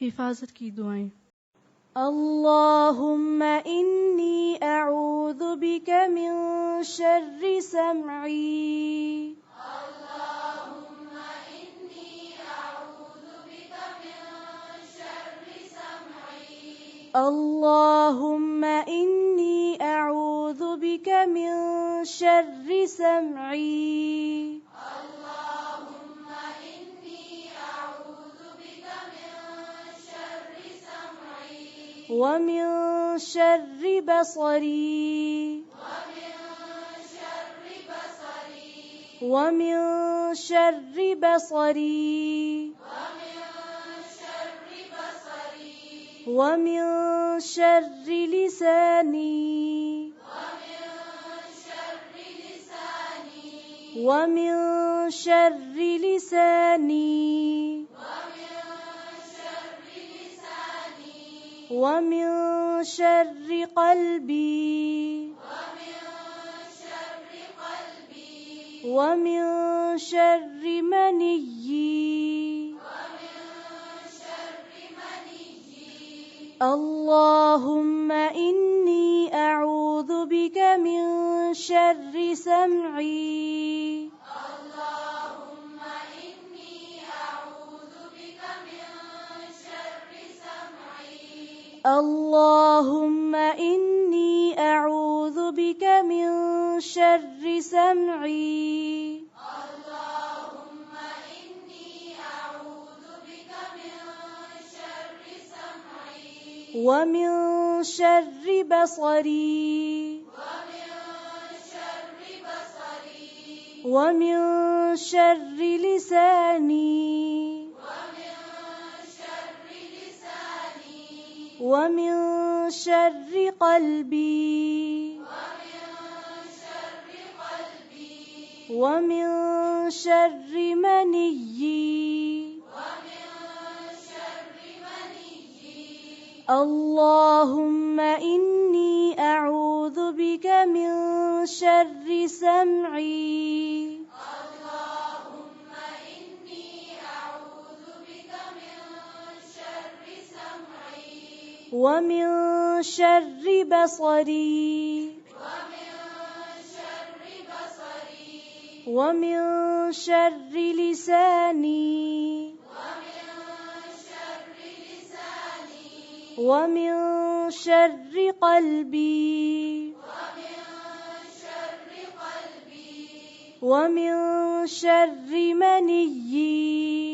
हिफाजत की दुआएं। अल्लाहुम्मा इन्नी अऊज़ु बिका मिन शर्रि समई अल्लाहुम्मा इन्नी अऊज़ु बिका मिन शर्रि समई अल्लाहुम्मा इन्नी अऊज़ु बिका मिन शर्रि समई ومن شر بصري ومن شر بصري ومن شر لساني ومن شر لساني ومن شر قلبي ومن شر منيي اللهم إني أعوذ بك من شر سمعي اللهم إني أعوذ بك من شر سمعي اللهم إني أعوذ بك من شر سمعي ومن شر بصري ومن شر لساني ومن شر قلبي ومن شر منيي اللهم إني أعوذ بك من شر سمعي ومن شر بصري ومن شر لساني ومن شر قلبي ومن شر منيي